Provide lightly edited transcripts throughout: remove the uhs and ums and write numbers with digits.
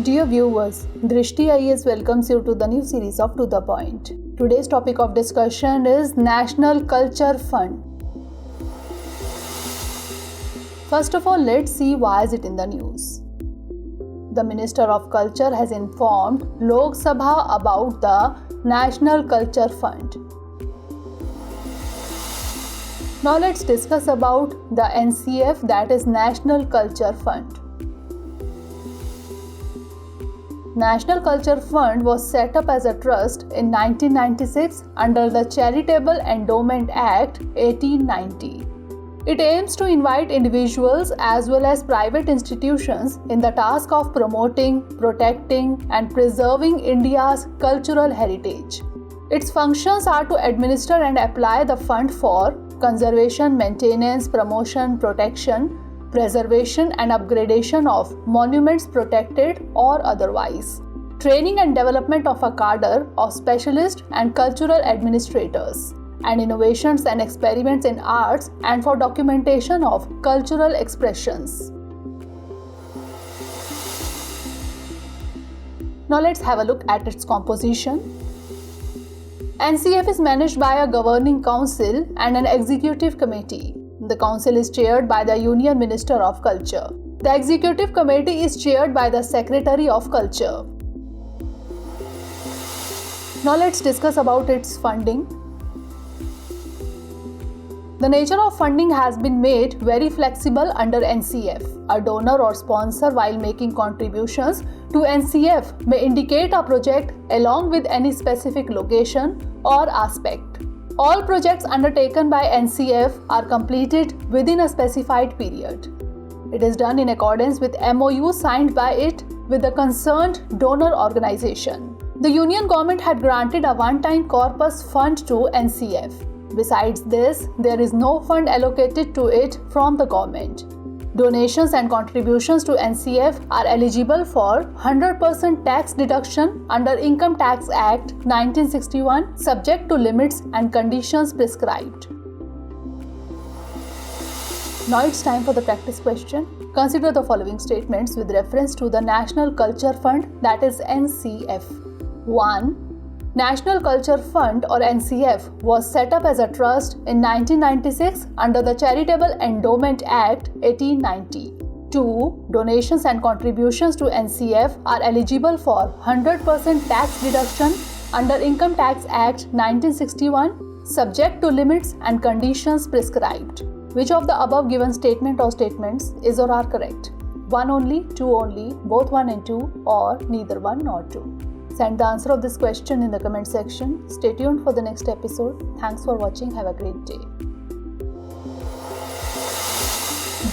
Dear viewers, Drishti IAS welcomes you to the new series of To The Point. Today's topic of discussion is National Culture Fund. First of all, let's see why is it in the news. The Minister of Culture has informed Lok Sabha about the National Culture Fund. Now let's discuss about the NCF, that is National Culture Fund. National Culture Fund was set up as a trust in 1996 under the Charitable Endowment Act 1890. It aims to invite individuals as well as private institutions in the task of promoting, protecting, and preserving India's cultural heritage. Its functions are to administer and apply the fund for conservation, maintenance, promotion, protection, preservation and upgradation of monuments protected or otherwise, training and development of a cadre of specialist and cultural administrators, and innovations and experiments in arts and for documentation of cultural expressions. Now let's have a look at its composition. NCF is managed by a governing council and an executive committee. The council is chaired by the Union Minister of Culture. The executive committee is chaired by the Secretary of Culture. Now let's discuss about its funding. The nature of funding has been made very flexible under NCF. A donor or sponsor, while making contributions to NCF, may indicate a project along with any specific location or aspect. All projects undertaken by NCF are completed within a specified period. It is done in accordance with MOU signed by it with the concerned donor organization. The Union Government had granted a one-time corpus fund to NCF. Besides this, there is no fund allocated to it from the government. Donations and contributions to NCF are eligible for 100% tax deduction under Income Tax Act 1961, subject to limits and conditions prescribed. Now it's time for the practice question. Consider the following statements with reference to the National Culture Fund, that is NCF. 1. National Culture Fund or NCF was set up as a trust in 1996 under the Charitable Endowment Act 1890. 2. Donations and contributions to NCF are eligible for 100% tax deduction under Income Tax Act 1961, subject to limits and conditions prescribed. Which of the above given statement or statements is or are correct? 1 only, 2 only, both 1 and 2, or neither 1 nor 2? Send the answer of this question in the comment section. Stay tuned for the next episode. Thanks for watching. Have a great day.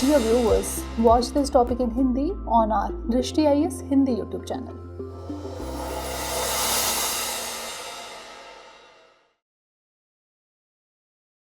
Dear viewers, watch this topic in Hindi on our Drishti IAS Hindi YouTube channel.